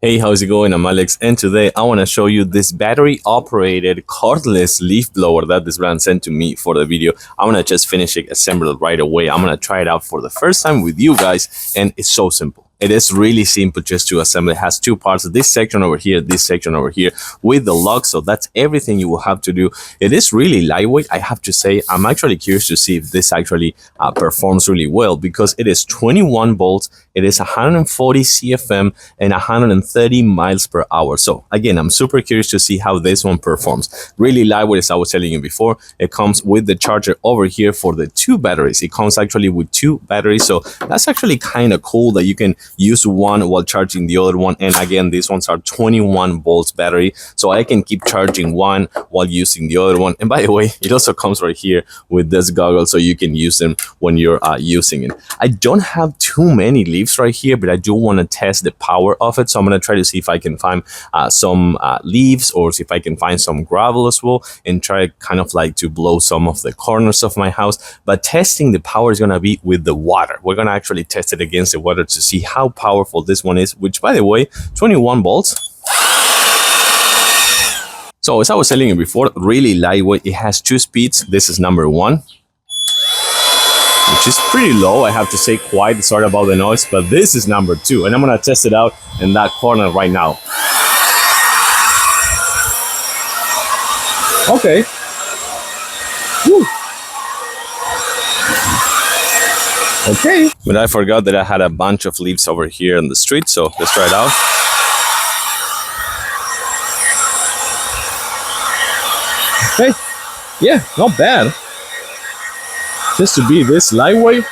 Hey, how's it going? I'm Alex, and today I want to show you this battery-operated cordless leaf blower that this brand sent to me for the video. I'm going to just finish it, assemble it right away. I'm going to try it out for the first time with you guys, and it's so simple. It is really simple just to assemble. It has two parts, this section over here, this section over here with the lock. So that's everything you will have to do. It is really lightweight. I have to say, I'm actually curious to see if this actually performs really well because it is 21 volts. It is 140 CFM and 130 miles per hour. So again, I'm super curious to see how this one performs. Really lightweight, as I was telling you before. It comes with the charger over here for the two batteries. It comes actually with two batteries. So that's actually kind of cool that you can use one while charging the other one. And again, these ones are 21 volts battery. So I can keep charging one while using the other one. And by the way, it also comes right here with this goggle so you can use them when you're using it. I don't have too many leaves right here, but I do want to test the power of it. So I'm going to try to see if I can find some leaves or see if I can find some gravel as well and try kind of like to blow some of the corners of my house. But testing the power is going to be with the water. We're going to actually test it against the water to see how powerful this one is, which by the way, 21 volts. So as I was telling you before, really lightweight. It has two speeds. This is number one, which is pretty low, I have to say. Quite sorry about the noise, but this is number two, and I'm gonna test it out in that corner right now. Okay. Woo. Okay. But I forgot that I had a bunch of leaves over here in the street, so let's try it out. Okay. Yeah, not bad. Just to be this lightweight.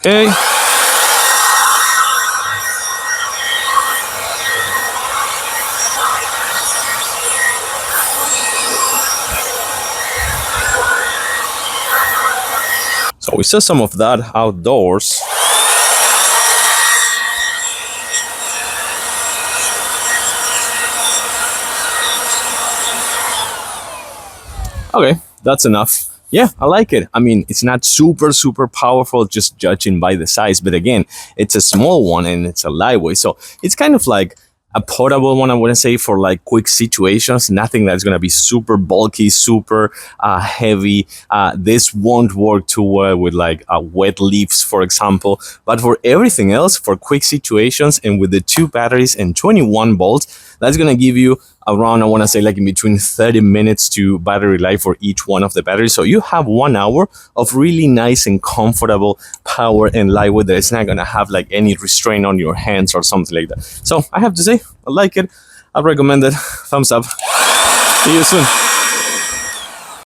Okay. So we saw some of that outdoors. Okay, that's enough. Yeah, I like it. I mean, it's not super powerful just judging by the size, but again, it's a small one and it's a lightweight. So it's kind of like a portable one, I wouldn't say, for like quick situations. Nothing that's going to be super bulky, super heavy. This won't work too well with like wet leaves, for example. But for everything else, for quick situations and with the two batteries and 21 volts, that's going to give you around, I want to say, like in between 30 minutes to battery life for each one of the batteries. So you have 1 hour of really nice and comfortable power and lightweight that it's not going to have like any restraint on your hands or something like that. So I have to say, I like it. I recommend it. Thumbs up. See you soon.